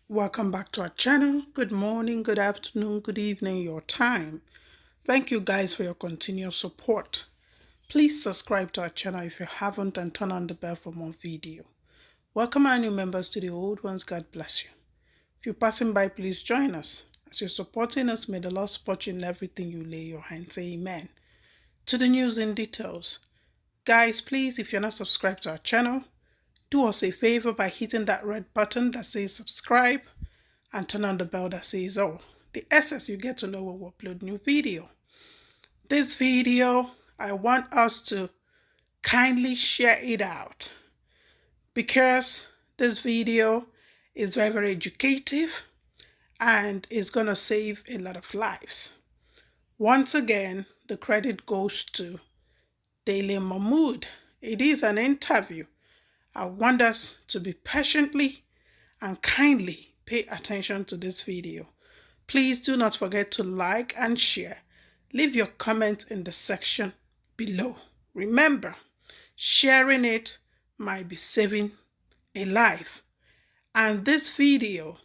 Welcome back to our channel. Good morning, good afternoon, good evening, your time. Thank you guys for your continuous support. Please subscribe to our channel if you haven't and turn on the bell for more video. Welcome our new members to the old ones. God bless you. If you're passing by, please join us. As you're supporting us, may the Lord support you in everything you lay your hands. Amen. To the news in details. Guys, please, if you're not subscribed to our channel, do us a favor by hitting that red button that says subscribe and turn on the bell that says all. The SS you get to know when we upload new video. This video, I want us to kindly share it out because this video is very, very educative and is going to save a lot of lives. Once again, the credit goes to Dele Momodu. It is an interview. I want us to be patiently and kindly pay attention to this video. Please do not forget to like and share. Leave your comments in the section below. Remember, sharing it might be saving a life. And this video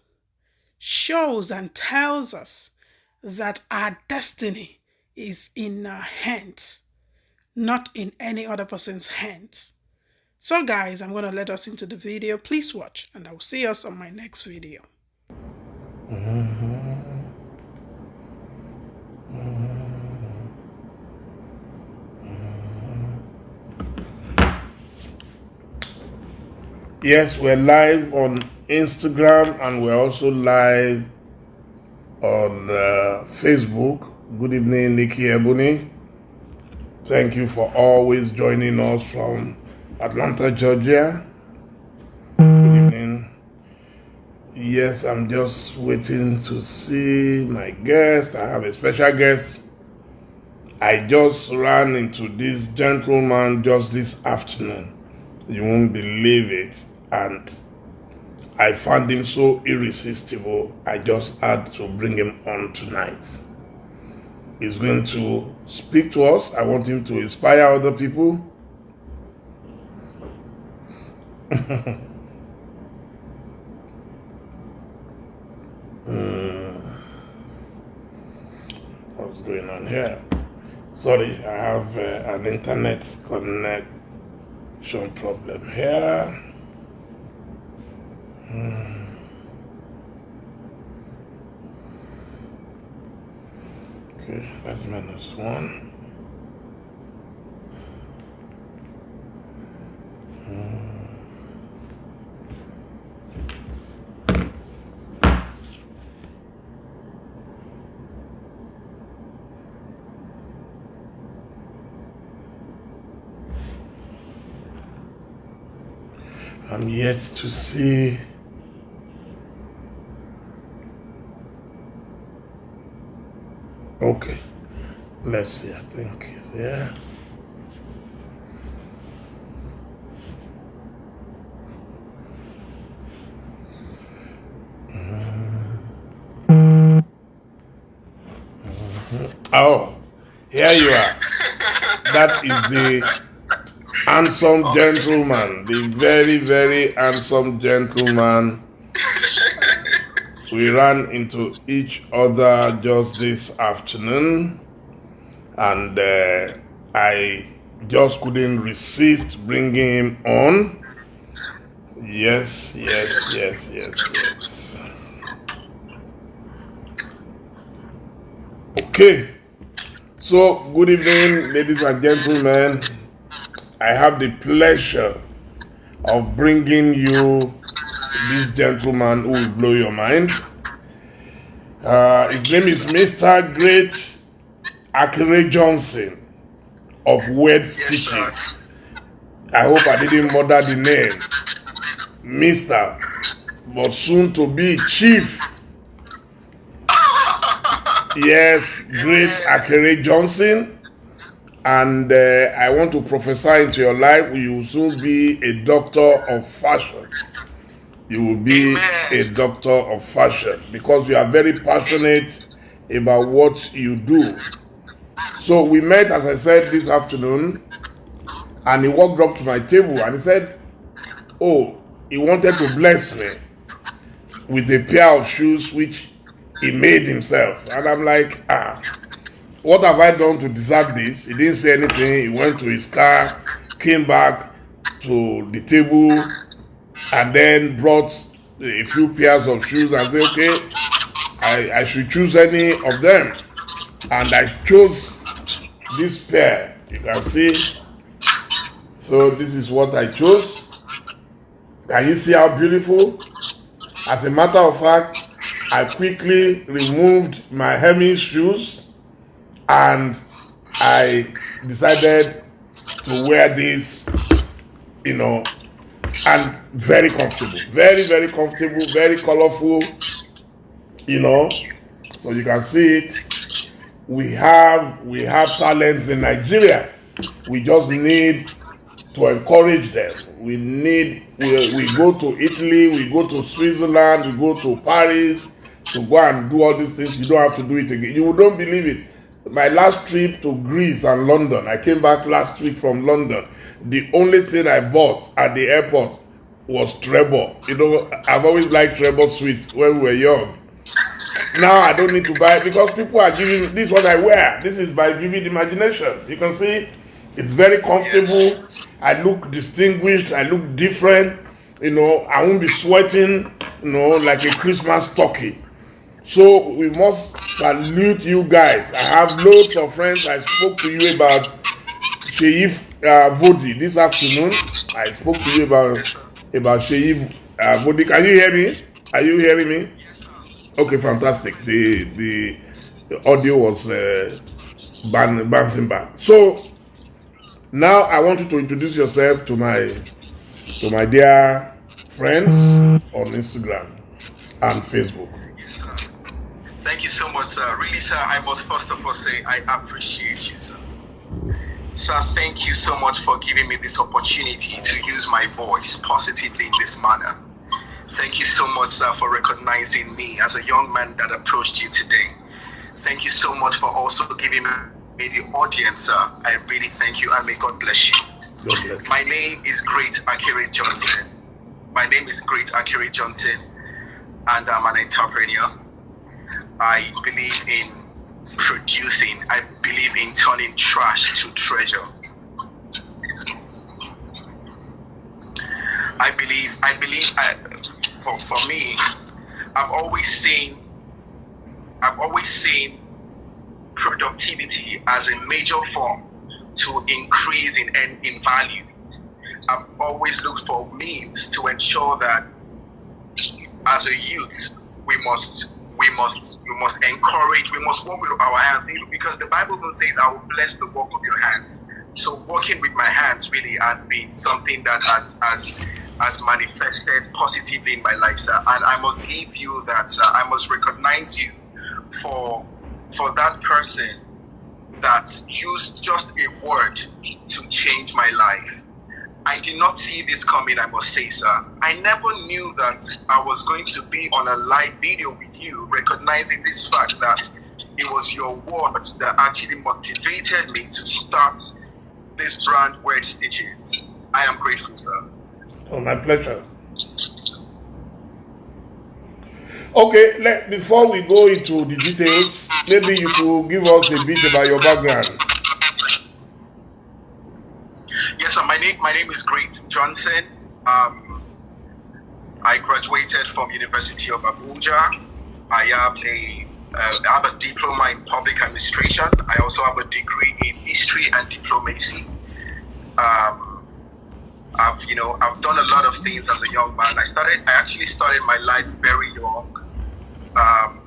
shows and tells us that our destiny is in our hands, not in any other person's hands. So guys, I'm going to let us into the video. Please watch and I will see us on my next video. Yes, we're live on Instagram and we're also live on Facebook. Good evening, Nikki Ebony. Thank you for always joining us from Atlanta, Georgia. Good evening. Yes, I'm just waiting to see my guest. I have a special guest. I just ran into this gentleman just this afternoon. You won't believe it. And I found him so irresistible, I just had to bring him on tonight. He's going to speak to us. I want him to inspire other people. What's going on here? Sorry, I have an internet connection problem here. Okay, that's -1. I'm yet to see okay, let's see. I think he's here. Oh, here you are. That is the handsome gentleman, the very, very handsome gentleman. We ran into each other just this afternoon, and I just couldn't resist bringing him on. Yes. Okay, so good evening, ladies and gentlemen. I have the pleasure of bringing you this gentleman who will blow your mind. His name is Mr. Great Akere Johnson of Word Stitches. I hope I didn't murder the name. Mr. but soon to be Chief. Yes, Great Akere Johnson. And I want to prophesy into your life, you will soon be a doctor of fashion. You will be a doctor of fashion because you are very passionate about what you do. So we met, as I said, this afternoon, and he walked up to my table and he said, oh, he wanted to bless me. with a pair of shoes which he made himself. And I'm like, what have I done to deserve this? He didn't say anything. He went to his car, came back to the table, and then brought a few pairs of shoes and said, okay, I should choose any of them. And I chose this pair. You can see. So this is what I chose. Can you see how beautiful? As a matter of fact, I quickly removed my Hermes shoes and I decided to wear this, and very comfortable, very, very comfortable, very colorful, So you can see it. We have talents in Nigeria. We just need to encourage them. We go to Italy, we go to Switzerland, we go to Paris to go and do all these things. You don't have to do it again. You don't believe it. My last trip to Greece and London, I came back last week from London. The only thing I bought at the airport was treble. I've always liked treble sweets when we were young. Now I don't need to buy it because people are giving this what I wear. This is by Vivid Imagination. You can see it's very comfortable. I look distinguished. I look different. I won't be sweating, like a Christmas turkey. So we must salute you guys. I have loads of friends. I spoke to you about Sheif Vodi this afternoon. I spoke to you about Sheif Vodi. Can you hear me? Are you hearing me? Okay, fantastic. The audio was bouncing back. So now I want you to introduce yourself to my dear friends on Instagram and Facebook. Yes, sir. Thank you so much, sir. Really, sir, I must first of all say I appreciate you, sir. Sir, thank you so much for giving me this opportunity to use my voice positively in this manner. Thank you so much, sir, for recognizing me as a young man that approached you today. Thank you so much for also giving me the audience, sir. I really thank you and may God bless you. God bless you. My name is Great Akere Johnson. My name is Great Akere Johnson, and I'm an entrepreneur. I believe in producing. I believe in turning trash to treasure. I believe for me, I've always seen productivity as a major form to increase in value. I've always looked for means to ensure that as a youth we must encourage, we must work with our hands, because the Bible even says, I will bless the work of your hands. So working with my hands really has been something that has manifested positively in my life, sir. And I must give you that, sir. I must recognize you for that person that used just a word to change my life. I did not see this coming, I must say, sir. I never knew that I was going to be on a live video with you, recognizing this fact that it was your words that actually motivated me to start this brand, Word Stitches. I am grateful, sir. Oh, my pleasure. Okay, before we go into the details, maybe you could give us a bit about your background. Yes, sir. My name is Great Johnson. I graduated from University of Abuja. I have a diploma in public administration. I also have a degree in history and diplomacy. I've done a lot of things as a young man. I actually started my life very young. I've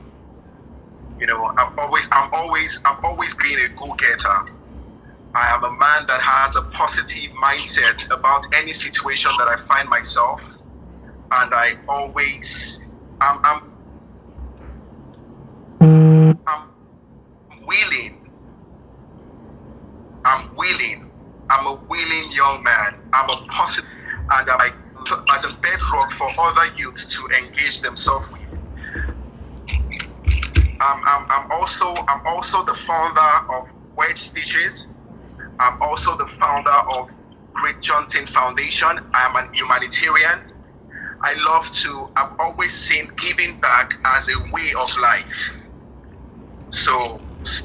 always been a go-getter. I am a man that has a positive mindset about any situation that I find myself, and I'm willing. I'm a willing young man. I'm a positive, and as a bedrock for other youth to engage themselves with. I'm also the founder of Word Stitches. I'm also the founder of Great Johnson Foundation. I am an humanitarian. I've always seen giving back as a way of life. So if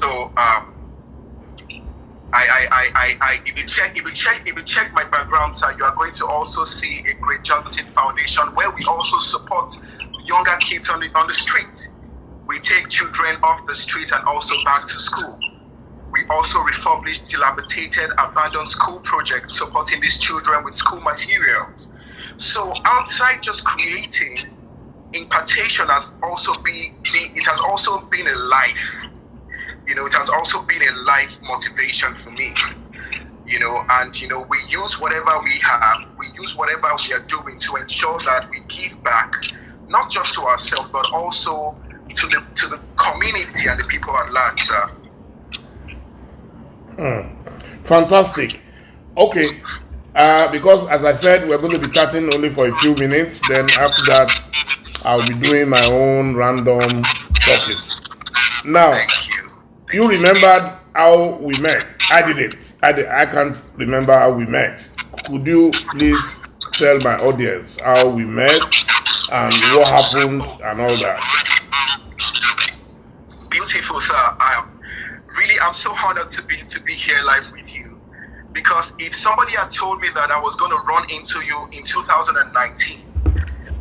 you check my background, sir, you are going to also see a Great Johnson Foundation where we also support younger kids on the street. We take children off the street and also back to school. We also refurbish dilapidated, abandoned school projects, supporting these children with school materials. So outside just creating, impartation has also been a life. It has also been a life motivation for me. And we use whatever we have, we use whatever we are doing to ensure that we give back, not just to ourselves, but also to the community and the people at large, sir. Fantastic. Okay. Because as I said, we're going to be chatting only for a few minutes. Then after that, I'll be doing my own random talking. Now, you remembered how we met. I didn't. I can't remember how we met. Could you please tell my audience how we met and what happened and all that? Beautiful, sir. I'm so honored to be here live with you, because if somebody had told me that I was going to run into you in 2019,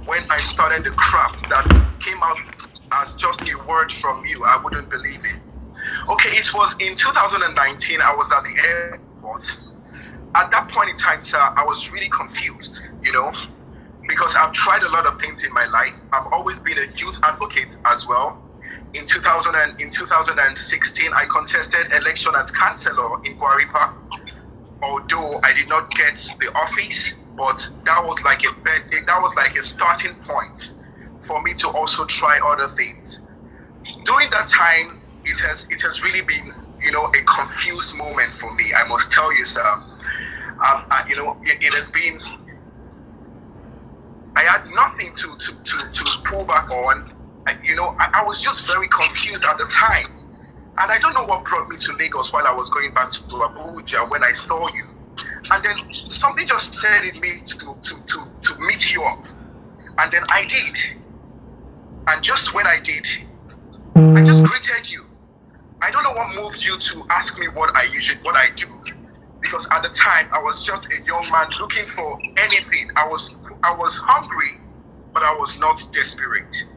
when I started the craft that came out as just a word from you, I wouldn't believe it. Okay, it was in 2019, I was at the airport. At that point in time, sir, I was really confused, because I've tried a lot of things in my life. I've always been a youth advocate as well. In 2016, I contested election as councillor in Guaripa. Although I did not get the office, but that was like a starting point for me to also try other things. During that time, it has really been, a confused moment for me. I must tell you, sir. It has been. I had nothing to pull back on. I was just very confused at the time. And I don't know what brought me to Lagos while I was going back to Abuja when I saw you. And then something just said in me to meet you up. And then I did. And just when I did, I just greeted you. I don't know what moved you to ask me what I do. Because at the time, I was just a young man looking for anything. I was hungry, but I was not desperate.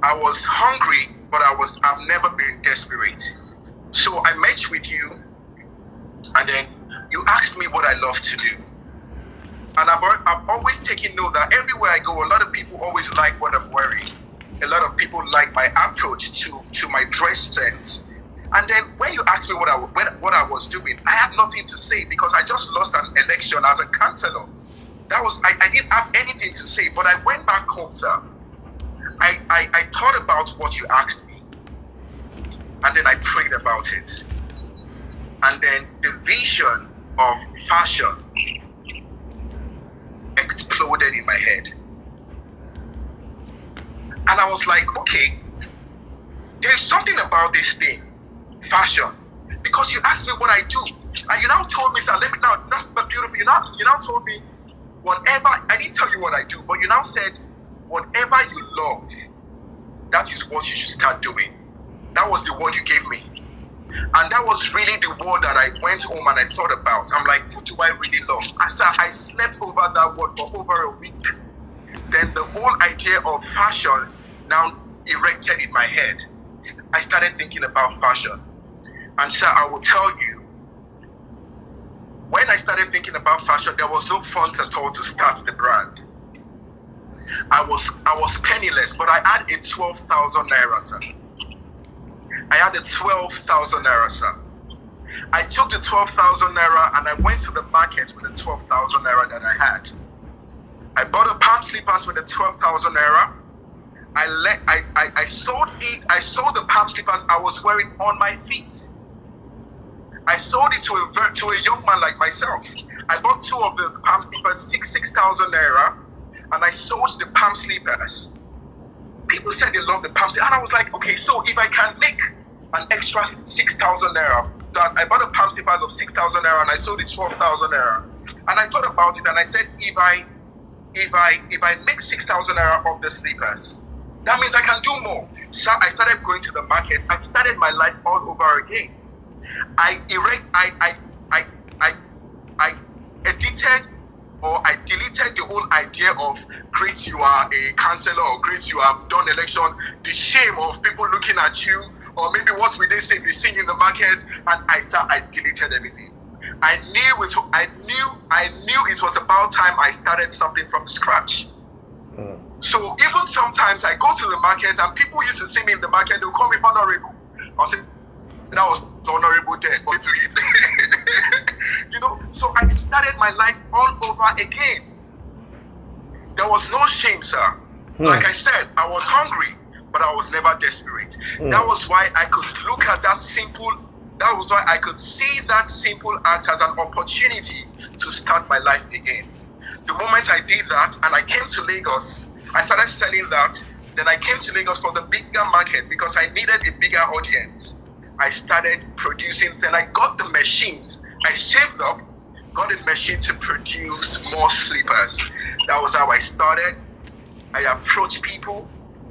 I was hungry, but I've never been desperate. So I met with you, and then you asked me what I love to do. And I've always taken note that everywhere I go, a lot of people always like what I'm wearing. A lot of people like my approach to my dress sense. And then when you asked me what I was doing, I had nothing to say because I just lost an election as a councillor. I didn't have anything to say, but I went back home, sir. I thought about what you asked me, and then I prayed about it. And then the vision of fashion exploded in my head. And I was like, okay, there's something about this thing, fashion, because you asked me what I do. And you now told me, sir, that's beautiful. You now told me whatever, I didn't tell you what I do, but you now said, whatever you love, that is what you should start doing. That was the word you gave me. And that was really the word that I went home and I thought about. I'm like, what do I really love? I slept over that word for over a week. Then the whole idea of fashion now erected in my head. I started thinking about fashion. And sir, I will tell you, when I started thinking about fashion, there was no funds at all to start the brand. I was penniless, but I had a 12,000 naira, sir. I had a 12,000 naira, sir. I took the 12,000 naira and I went to the market with the 12,000 naira that I had. I bought a palm slippers with the 12,000 naira. I sold the palm slippers I was wearing on my feet. I sold it to a young man like myself. I bought two of those palm slippers, 6,000 naira, and I sold the palm slippers. People said they love the palm slippers, and I was like, okay, so if I can make an extra 6,000 naira, I bought a palm slippers of 6,000 naira and I sold it 12,000 naira. And I thought about it and I said, if I if I make 6,000 naira off the slippers, that means I can do more. So I started going to the market. I started my life all over again. I edited, or I deleted the whole idea of great you are a counselor, or great you have done election, the shame of people looking at you, or maybe what will they say if they see you in the market, and I deleted everything. I knew it was about time I started something from scratch. So even sometimes I go to the market and people used to see me in the market, they'll call me honorable. I'll say, that was honorable then, but to it. So I started my life all over again. There was no shame, sir. Like I said, I was hungry, but I was never desperate. That was why I could look at that was why I could see that simple act as an opportunity to start my life again. The moment I did that and I came to Lagos, I started selling that. Then I came to Lagos for the bigger market because I needed a bigger audience. I started producing, then I got the machines. I saved up, got a machine to produce more slippers. That was how I started. I approach people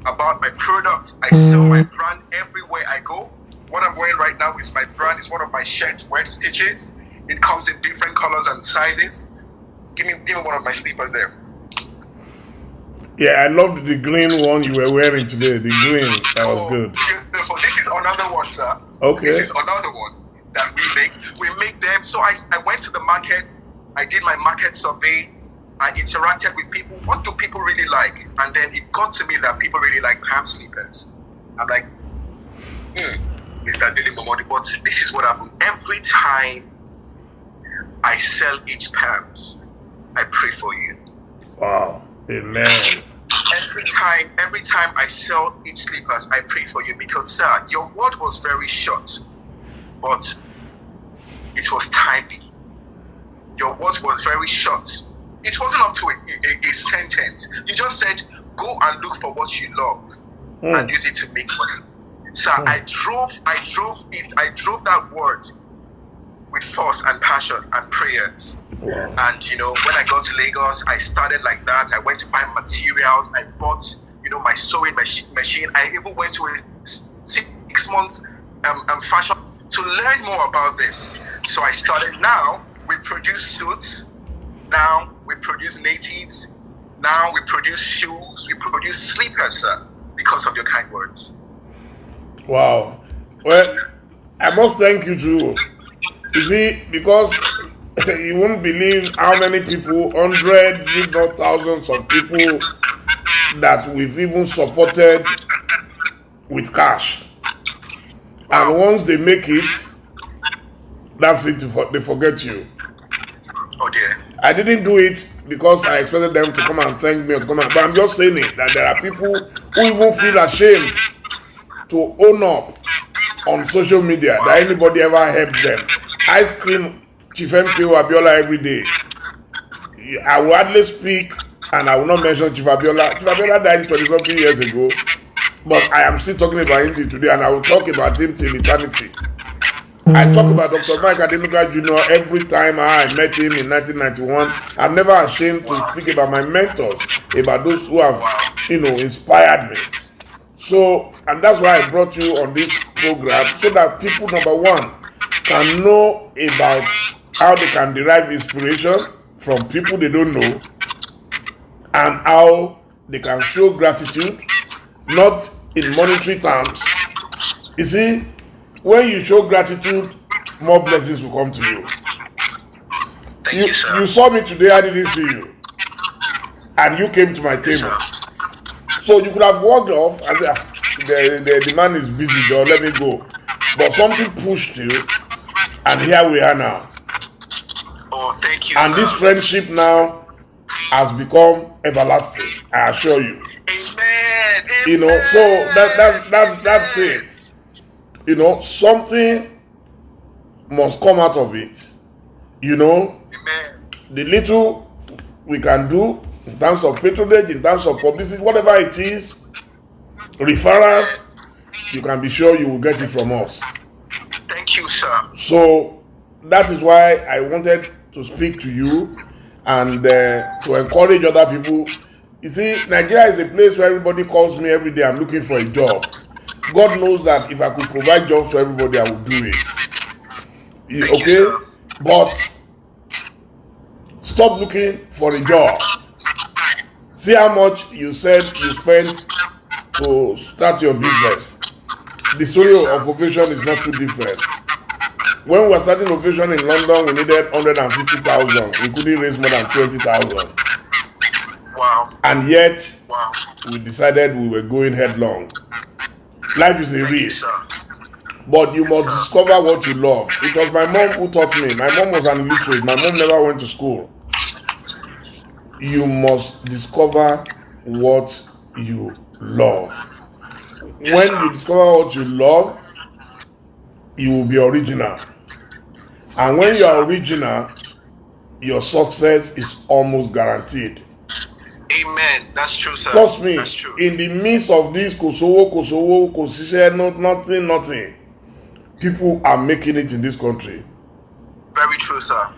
about my product. I sell my brand everywhere I go. What I'm wearing right now is my brand. It's one of my shirts, Wet Stitches. It comes in different colors and sizes. Give me one of my slippers there. Yeah, I loved the green one you were wearing today. The green, that was good. Beautiful. This is another one, sir. Okay. This is another one that we make. We make them. So I went to the market. I did my market survey. I interacted with people. What do people really like? And then it got to me that people really like palm slippers. I'm like, Mr. Dele Momodu, but this is what happens. Every time I sell each palms, I pray for you. Wow. Amen. Every time I sell each slippers, I pray for you because, sir, your word was very short, but it was timely. Your word was very short. It wasn't up to a sentence. You just said, go and look for what you love and use it to make money. Sir, I drove that word with force and passion and prayers. Wow. And when I got to Lagos, I started like that. I went to buy materials. I bought my sewing machine. I even went to a 6 months fashion to learn more about this. So I started. Now we produce suits. Now we produce natives. Now we produce shoes. We produce slippers, sir, because of your kind words. Wow. Well, I must thank you too. You see, because you won't believe how many people, hundreds, if not thousands of people that we've even supported with cash. And once they make it, that's it, they forget you. Oh dear. I didn't do it because I expected them to come and thank me or to come and, but I'm just saying it, that there are people who even feel ashamed to own up on social media that anybody ever helped them. I scream Chief MKO Abiola every day. I will hardly speak and I will not mention Chief Abiola. Chief Abiola died 20-something years ago, but I am still talking about him till today, and I will talk about him till eternity. I talk about Dr. Mike Adenuga Jr. every time I met him in 1991. I'm never ashamed to speak about my mentors, about those who have, inspired me. So, and that's why I brought you on this program, so that people, number one, can know about how they can derive inspiration from people they don't know, and how they can show gratitude, not in monetary terms. You see, when you show gratitude, more blessings will come to you. Thank you, sir. You saw me today, I didn't see you. And you came to my table. So you could have walked off and said, the man is busy, Joe, let me go. But something pushed you, and here we are now. Oh, thank you, and sir. This friendship now has become everlasting, I assure you. Amen. So that's it. Something must come out of it. Amen. The little we can do in terms of patronage, in terms of publicity, whatever it is, referrals, you can be sure you will get it from us. Thank you, sir. So that is why I wanted to speak to you. and to encourage other people. You see, Nigeria is a place where everybody calls me every day. I'm looking for a job. God knows that if I could provide jobs for everybody, I would do it. Okay? But stop looking for a job. See how much you said you spent to start your business. The story of Ovation is not too different. When we were starting Ovation in London, we needed 150,000. We couldn't raise more than 20,000. Wow. And yet, we decided we were going headlong. Life is a risk. But you must discover what you love. It was my mom who taught me. My mom was an illiterate. My mom never went to school. You must discover what you love. When you discover what you love, you will be original. And when you are original, your success is almost guaranteed. Amen. That's true, sir. Trust me, in the midst of this Kosovo, nothing, people are making it in this country. Very true, sir.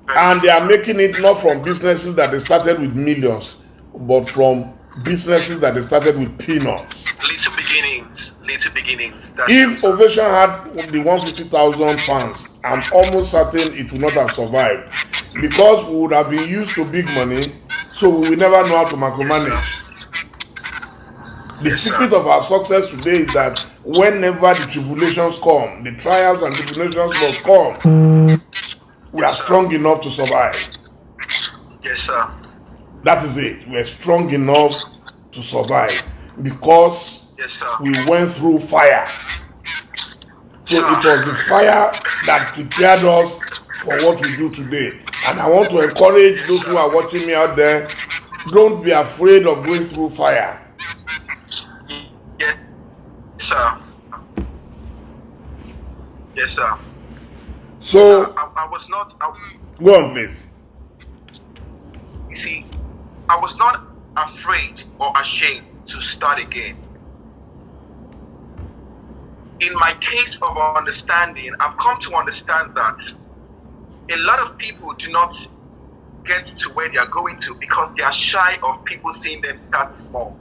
And they are making it not from businesses that they started with millions, but from businesses that they started with peanuts. Little beginnings. If Ovation had the 150,000 pounds, I'm almost certain it would not have survived, because we would have been used to big money, so we will never know how to micromanage. The secret of our success today is that whenever the tribulations come, the trials and tribulations must come, we are strong enough to survive. Yes, sir. That is it. We are strong enough to survive because we went through fire. So it was the fire that prepared us for what we do today. And I want to encourage those who are watching me out there, don't be afraid of going through fire. Yes, sir. Yes, sir. So, I was not. Go on, please. You see, I was not afraid or ashamed to start again. In my case of understanding, I've come to understand that a lot of people do not get to where they are going to because they are shy of people seeing them start small.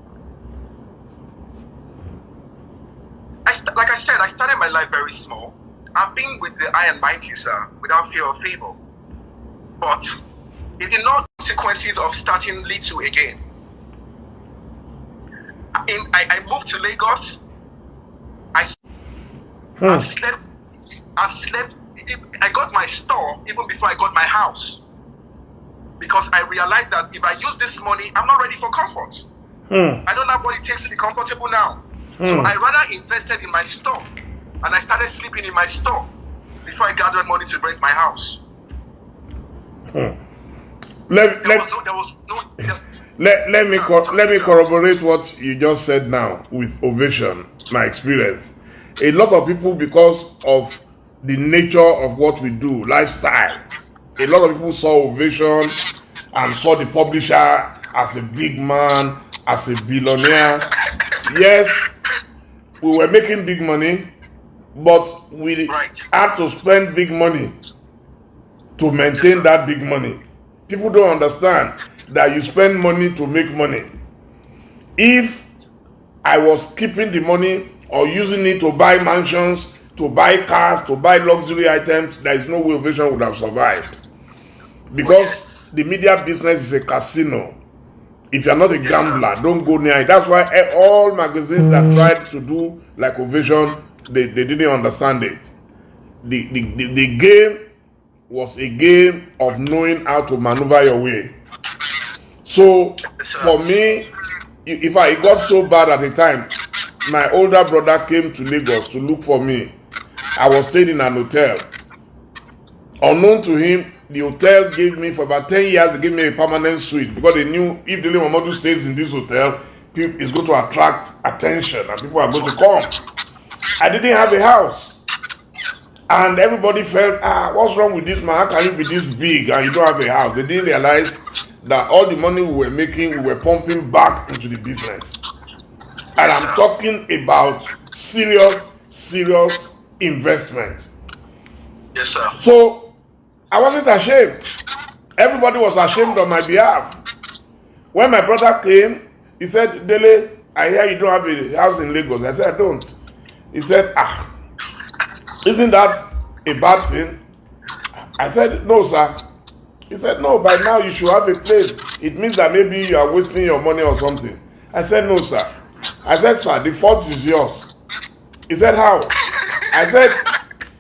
Like I said, I started my life very small. I've been with the high and mighty, sir, without fear or favor. But it did not consequences of starting little again. I moved to Lagos. I've slept. I got my store even before I got my house. Because I realized that if I use this money, I'm not ready for comfort. I don't have what it takes to be comfortable now. So I rather invested in my store. And I started sleeping in my store before I gathered money to rent my house. Let me corroborate what you just said now with Ovation, my experience. A lot of people, because of the nature of what we do, lifestyle, a lot of people saw Ovation and saw the publisher as a big man, as a billionaire. Yes, we were making big money, but we had to spend big money to maintain that big money. People don't understand that you spend money to make money. If I was keeping the money or using it to buy mansions, to buy cars, to buy luxury items, there is no way Ovation would have survived. Because the media business is a casino. If you're not a gambler, don't go near it. That's why all magazines that tried to do like Ovation, they didn't understand it. The game was a game of knowing how to maneuver your way. So for me, if I got so bad at the time, my older brother came to Lagos to look for me. I was staying in an hotel. Unknown to him, the hotel gave me, for about 10 years, they gave me a permanent suite because they knew if Dele Momodu stays in this hotel, it's going to attract attention and people are going to come. I didn't have a house. And everybody felt, what's wrong with this man? How can you be this big and you don't have a house? They didn't realize that all the money we were making, we were pumping back into the business. And I'm talking about serious investment. Yes, sir. So I wasn't ashamed. Everybody was ashamed on my behalf. When my brother came, he said, Dele, I hear you don't have a house in Lagos. I said, I don't. He said, isn't that a bad thing? I said, no, sir. He said, no, by now you should have a place. It means that maybe you are wasting your money or something. I said, no, sir. I said, sir, the fault is yours. He said, how? I said,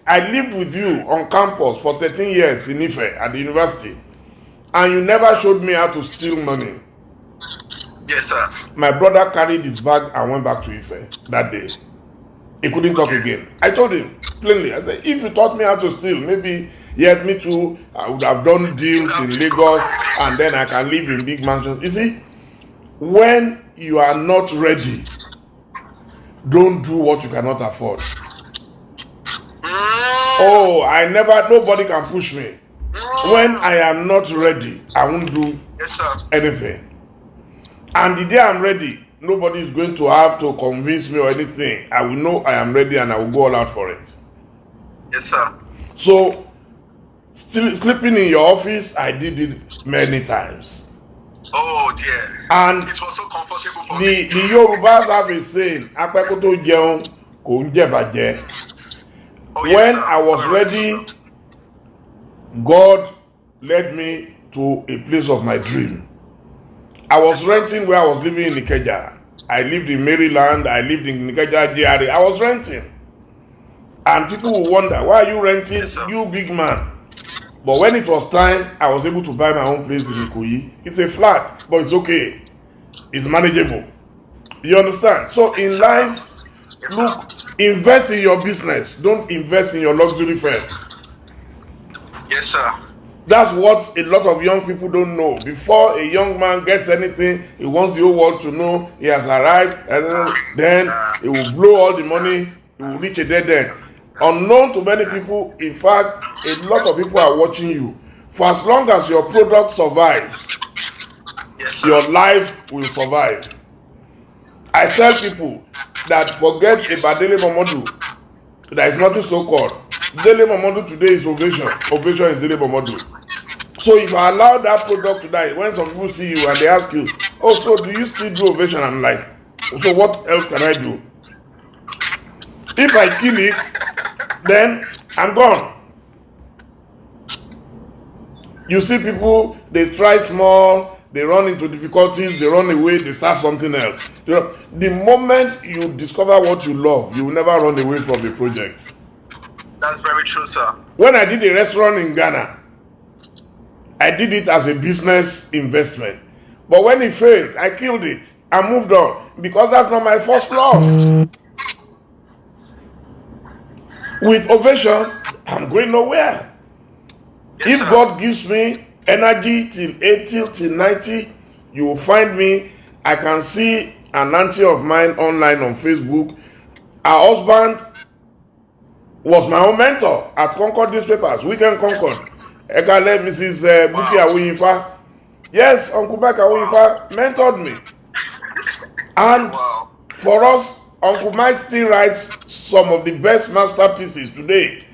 I lived with you on campus for 13 years in Ife at the university, and you never showed me how to steal money. Yes, sir. My brother carried his bag and went back to Ife that day. He couldn't talk again. I told him plainly, I said, if you taught me how to steal, maybe, yes, me too, I would have done deals in Lagos, and then I can live in big mansions. You see, when you are not ready, don't do what you cannot afford. Oh, nobody can push me. When I am not ready, I won't do anything. And the day I'm ready, nobody is going to have to convince me or anything. I will know I am ready and I will go all out for it. Yes, sir. So, still sleeping in your office, I did it many times. Oh dear. And it was so comfortable for me. The Yorubas have a saying, "Apekoto jeun ko nje baje." When I was ready, God led me to a place of my dream. I was renting where I was living in Ikeja. I lived in Maryland. I lived in Ikeja GRA. I was renting. And people will wonder, why are you renting? Yes, you big man. But when it was time, I was able to buy my own place in Ikoyi. It's a flat, but it's okay. It's manageable. You understand? So in life, look, invest in your business. Don't invest in your luxury first. Yes, sir. That's what a lot of young people don't know. Before a young man gets anything, he wants the whole world to know he has arrived, and then he will blow all the money, he will reach a dead end. Unknown to many people, in fact, a lot of people are watching you. For as long as your product survives, yes, your life will survive. I tell people that forget about Dele Momodu. There is nothing so called. Dele Momodu today is Ovation. Ovation is Dele Momodu. So if I allow that product to die, when some people see you and they ask you, oh, so do you still do Ovation? I'm like, so what else can I do? If I kill it, then I'm gone. You see people, they try small, they run into difficulties, they run away, they start something else. The moment you discover what you love, you will never run away from the project. That's very true, sir. When I did a restaurant in Ghana, I did it as a business investment. But when it failed, I killed it. I moved on because that's not my first love. With Ovation, I'm going nowhere. Yes, if sir. God gives me energy till 80, till 90, you will find me. I can see an auntie of mine online on Facebook. Her husband was my own mentor at Concord Newspapers, Weekend Concord. Ekale Mrs. Buki Awuyifa. Yes, Uncle Mike Awuyifa mentored me. And for us, Uncle Mike still writes some of the best masterpieces today.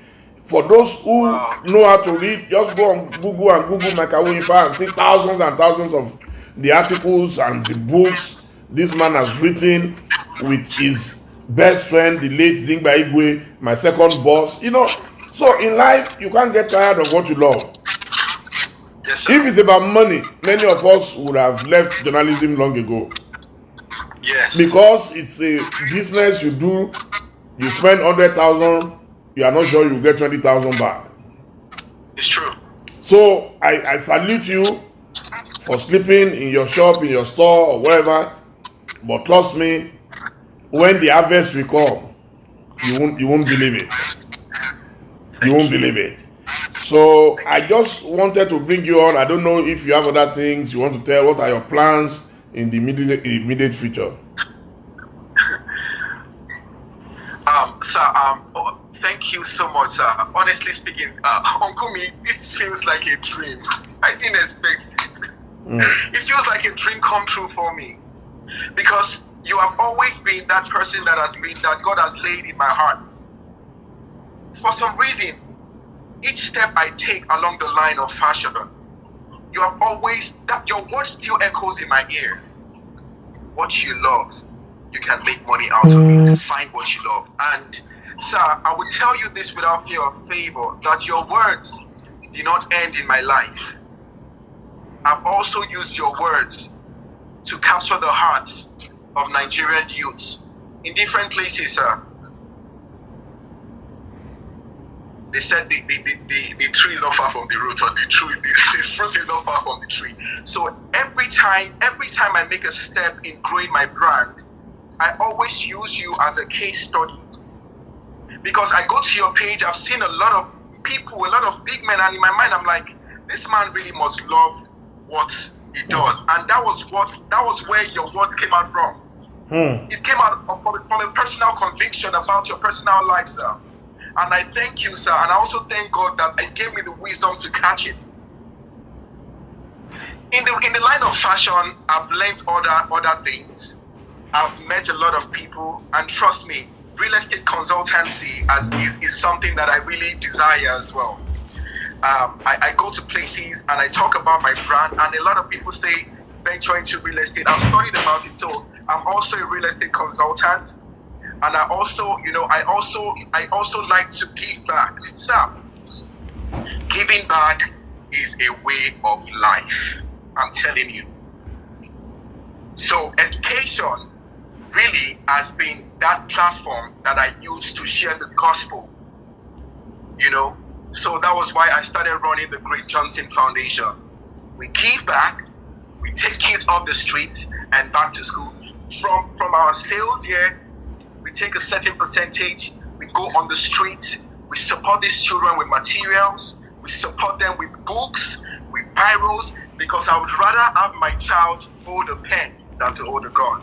For those who know how to read, just go on Google and Google Mike Awuyifa and see thousands and thousands of the articles and the books this man has written with his best friend, the late Dingba Igwe, my second boss. You know, so in life, you can't get tired of what you love. Yes, sir. If it's about money, many of us would have left journalism long ago. Yes. Because it's a business you do, you spend 100,000, you are not sure you get 20,000 back. It's true. So I salute you for sleeping in your shop, in your store, or wherever. But trust me, when the harvest will come, you won't believe it. You won't believe it. So I just wanted to bring you on. I don't know if you have other things you want to tell. What are your plans in the immediate future? Sir, thank you so much, sir. Honestly speaking, Uncle Me, this feels like a dream. I didn't expect it. It feels like a dream come true for me. Because you have always been that person that God has laid in my heart. For some reason, each step I take along the line of fashion you have always, that your word still echoes in my ear. What you love, you can make money out of it. Find what you love. And sir, I will tell you this without fear of favor, that your words did not end in my life. I've also used your words to capture the hearts of Nigerian youths in different places, sir. They said the tree is not far from the root, or the fruit is not far from the tree. So every time I make a step in growing my brand, I always use you as a case study. Because I go to your page, I've seen a lot of people, a lot of big men, and in my mind I'm like, this man really must love what he does. And that was where your words came out from. It came out from a personal conviction about your personal life, sir. And I thank you, sir. And I also thank God that He gave me the wisdom to catch it. In the line of fashion, I've learned other things. I've met a lot of people, and trust me, real estate consultancy is something that I really desire as well. I go to places and I talk about my brand, and a lot of people say venture into real estate. I've studied about it, so I'm also a real estate consultant. And I also like to give back. So, giving back is a way of life. I'm telling you. So, education really has been that platform that I use to share the gospel. So that was why I started running the Great Johnson Foundation. We give back, we take kids off the streets and back to school. From our sales here, we take a certain percentage, we go on the streets, we support these children with materials, we support them with books, with biros, because I would rather have my child hold a pen than to hold a gun.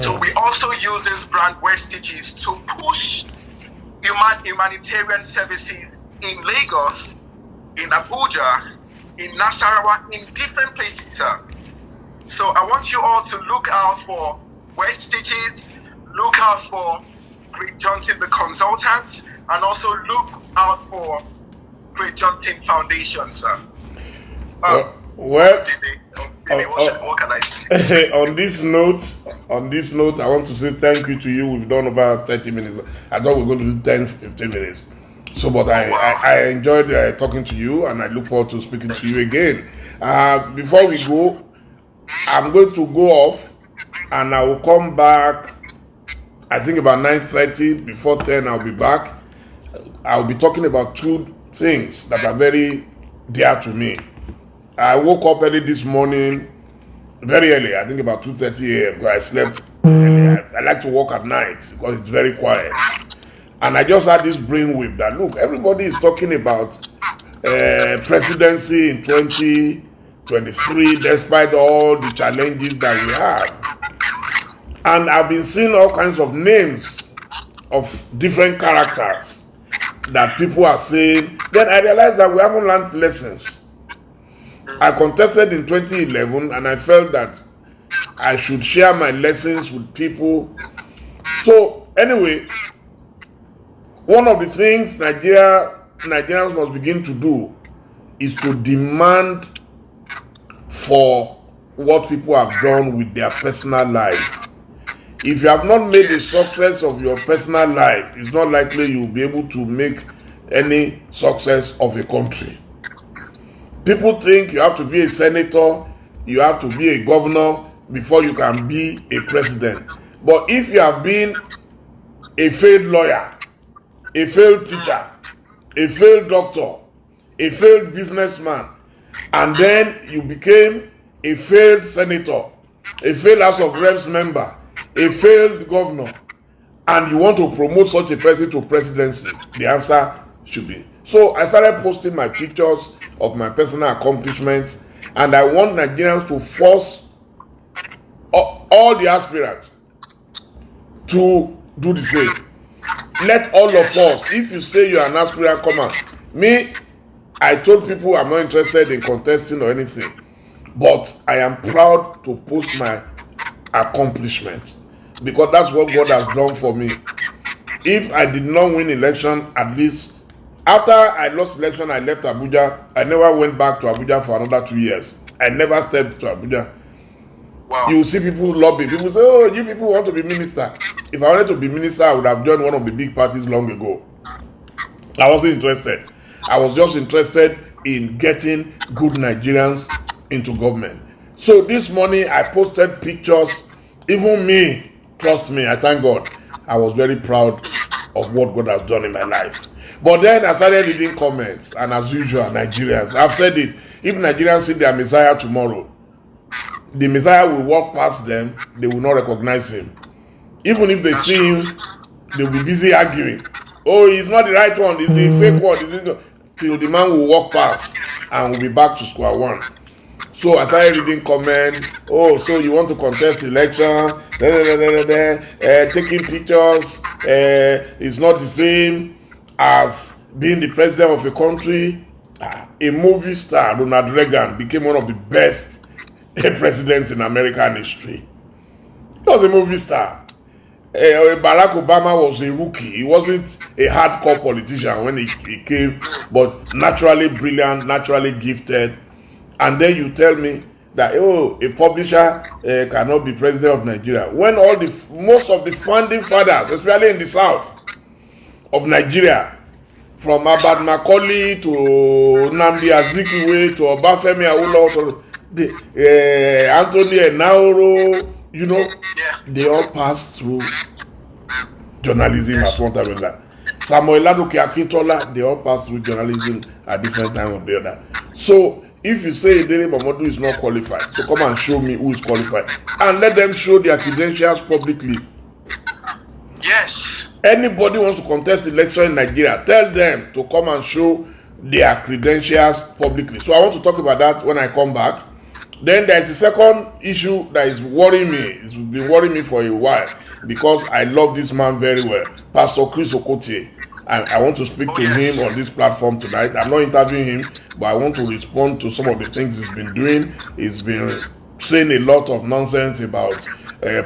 So we also use this brand Word Stitches to push humanitarian services in Lagos, in Abuja, in Nasarawa, in different places, sir. So I want you all to look out for Word Stitches, look out for Great Johnson the Consultant, and also look out for Great Johnson Foundation, sir. What can I say? on this note, I want to say thank you to you. We've done about 30 minutes. I thought we were going to do 10, 15 minutes. So, but I enjoyed talking to you, and I look forward to speaking to you again. Before we go, I'm going to go off, and I will come back, I think about 9:30. Before 10, I'll be back. I'll be talking about two things that are very dear to me. I woke up early this morning, very early, I think about 2:30 a.m. because I slept early. I like to work at night because it's very quiet. And I just had this brainwave that, look, everybody is talking about presidency in 2023 despite all the challenges that we have. And I've been seeing all kinds of names of different characters that people are saying. Then I realized that we haven't learned lessons. I contested in 2011 and I felt that I should share my lessons with people. So anyway, one of the things Nigerians must begin to do is to demand for what people have done with their personal life. If you have not made a success of your personal life, it's not likely you'll be able to make any success of a country. People think you have to be a senator, you have to be a governor before you can be a president. But if you have been a failed lawyer, a failed teacher, a failed doctor, a failed businessman, and then you became a failed senator, a failed House of Reps member, a failed governor, and you want to promote such a person to presidency, the answer should be. So I started posting my pictures of my personal accomplishments, and I want Nigerians to force all the aspirants to do the same. Let all of us, if you say you're an aspirant, come on. Me, I told people I'm not interested in contesting or anything, but I am proud to post my accomplishments because that's what God has done for me. If I did not win election, at least After I lost election, I left Abuja. I never went back to Abuja for another 2 years. I never stepped to Abuja. Wow. You see people lobby. People say, oh, you people want to be minister. If I wanted to be minister, I would have joined one of the big parties long ago. I wasn't interested. I was just interested in getting good Nigerians into government. So this morning, I posted pictures. Even me, trust me, I thank God. I was very proud of what God has done in my life. But then I started reading comments, and as usual, Nigerians, I've said it, if Nigerians see their Messiah tomorrow, the Messiah will walk past them, they will not recognize him. Even if they see him, they will be busy arguing. Oh, he's not the right one, he's the fake one. Till the man will walk past and we'll be back to square one. So I started reading comments. Oh, so you want to contest election? Taking pictures is not the same as being the president of a country. A movie star, Ronald Reagan, became one of the best presidents in American history. He was a movie star. Barack Obama was a rookie. He wasn't a hardcore politician when he came, but naturally brilliant, naturally gifted. And then you tell me that, oh, a publisher cannot be president of Nigeria, when most of the founding fathers, especially in the south of Nigeria, from Abad Macaulay to Nnamdi Azikiwe to Obafemi Awolowo to Anthony Enahoro, you know, they all passed through journalism at one time or another. Samuel Aduke Akintola, they all passed through journalism at different time or the other. So if you say Dele Momodu is not qualified, so come and show me who is qualified, and let them show their credentials publicly. Yes. Anybody wants to contest election in Nigeria, tell them to come and show their credentials publicly. So I want to talk about that when I come back. Then there is a second issue that is worrying me. It's been worrying me for a while because I love this man very well, Pastor Chris Okotie. I want to speak to him on this platform tonight. I'm not interviewing him, but I want to respond to some of the things he's been doing. He's been saying a lot of nonsense about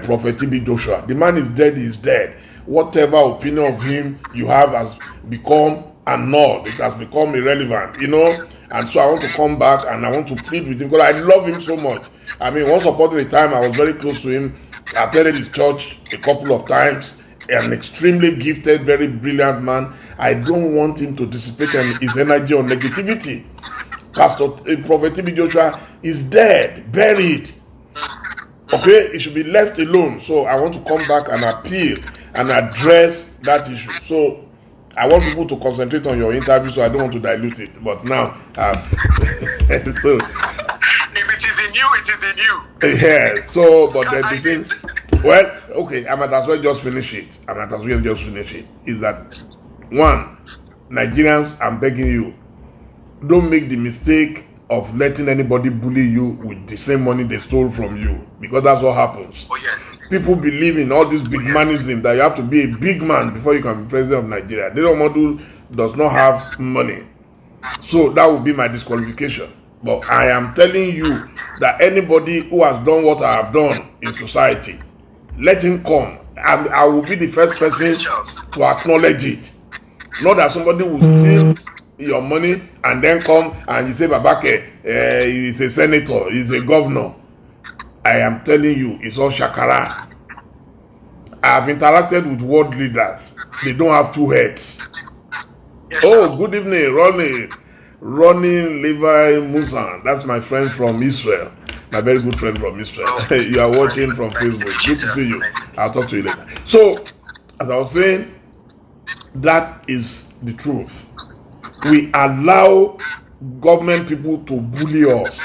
Prophet TB Joshua. The man is dead, he's dead. Whatever opinion of him you have has become annulled. It has become irrelevant, you know. And so I want to come back and I want to plead with him because I love him so much. I mean, once upon a time, I was very close to him. I attended his church a couple of times. An extremely gifted, very brilliant man. I don't want him to dissipate his energy on negativity. Prophet TB Joshua is dead, buried. Okay, he should be left alone. So I want to come back and appeal and address that issue. So I want people to concentrate on your interview, so I don't want to dilute it. But now, so if it is in you, it is in you. Yeah. So, but then the thing, well, okay, I might as well just finish it. Is that one, Nigerians? I'm begging you, don't make the mistake of letting anybody bully you with the same money they stole from you, because that's what happens. Oh yes. People believe in all this big manism that you have to be a big man before you can be president of Nigeria. Dele Momodu does not have money, so that would be my disqualification. But I am telling you that anybody who has done what I have done in society, let him come, and I will be the first person to acknowledge it. Not that somebody will steal your money and then come and you say Babake he's a senator, he's a governor. I am telling you, it's all shakara. I have interacted with world leaders. They don't have two heads. Yes, oh, good evening, Ronnie Levi Musa. That's my friend from Israel. My very good friend from Israel. Oh, you are watching from Facebook. Good to see you. I'll talk to you later. So, as I was saying, that is the truth. We allow government people to bully us.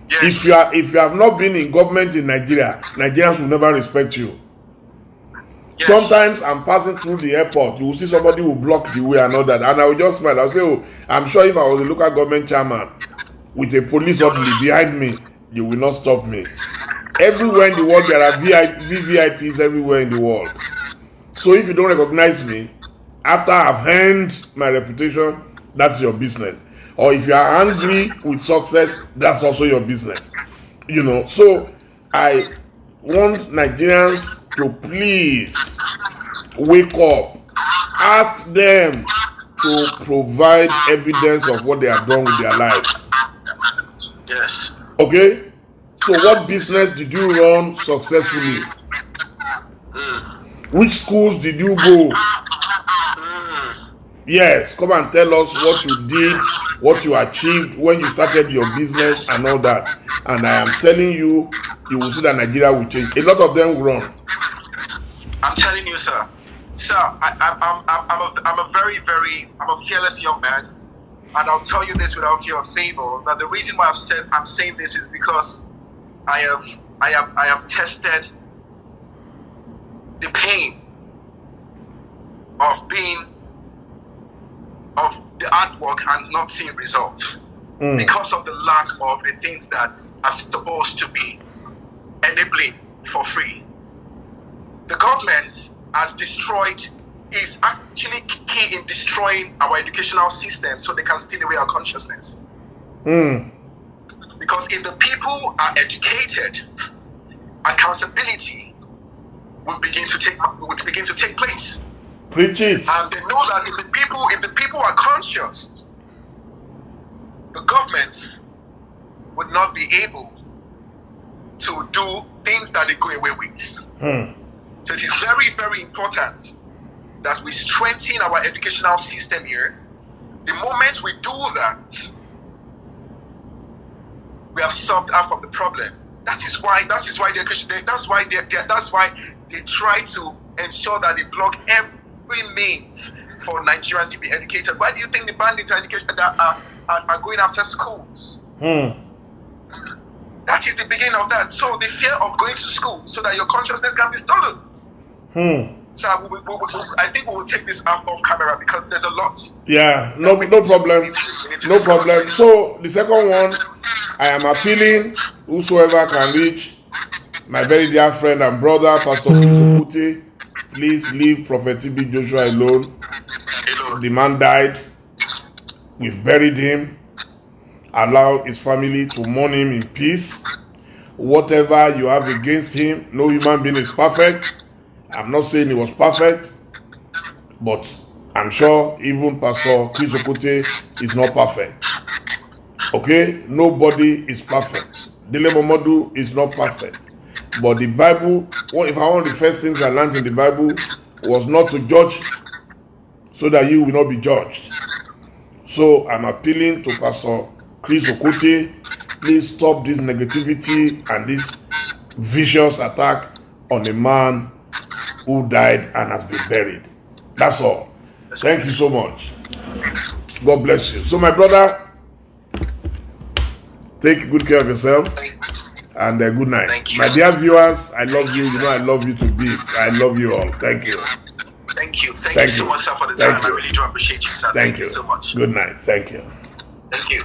Yes. If you have not been in government in Nigeria, Nigerians will never respect you. Yes. Sometimes I'm passing through the airport, you will see somebody who block the way and all that, and I will just smile. I'll say, oh, I'm sure if I was a local government chairman with a police orderly behind me, you will not stop me. Everywhere in the world, there are VVIPs everywhere in the world. So if you don't recognize me, after I've earned my reputation, that's your business. Or if you are angry with success, that's also your business. You know, so I want Nigerians to please wake up. Ask them to provide evidence of what they have done with their lives. Yes. Okay? So what business did you run successfully? Which schools did you go? Yes, come and tell us what you did, what you achieved when you started your business and all that. And I am telling you, you will see that Nigeria will change. A lot of them will run. I'm telling you, sir. Sir, I'm a fearless young man, and I'll tell you this without fear of favor. That the reason why I'm saying this is because I have tested the pain of the artwork and not seeing results because of the lack of the things that are supposed to be enabling for free. The government is actually key in destroying our educational system so they can steal away our consciousness. Because if the people are educated, accountability will begin to take place. Preach it. And they know that if the people are conscious, the government would not be able to do things that they go away with. So it is very, very important that we strengthen our educational system here. The moment we do that, we have solved half of the problem. That's why they try to ensure that they block every means for Nigerians to be educated. Why do you think the bandits are going after schools? That is the beginning of that. So the fear of going to school so that your consciousness can be stolen. So I think we will take this off camera because there's a lot. Yeah, no problem. No problem. So the second one, I am appealing whosoever can reach my very dear friend and brother, Pastor Chris, please leave Prophet TB Joshua alone. The man died. We've buried him. Allow his family to mourn him in peace. Whatever you have against him, no human being is perfect. I'm not saying he was perfect, but I'm sure even Pastor Chris Okote is not perfect. Okay? Nobody is perfect. Dele Momodu is not perfect. But the Bible, if one of the first things I learned in the Bible was not to judge so that you will not be judged. So I'm appealing to Pastor Chris Okote, please stop this negativity and this vicious attack on a man who died and has been buried. That's all. Thank you so much. God bless you. So my brother, take good care of yourself and good night. Thank you. My dear viewers, I love you. You know I love you to bits. I love you all. Thank you. Thank you. Thank you so much, sir, for the time. I really do appreciate you, sir. Thank you so much. Good night. Thank you. Thank you.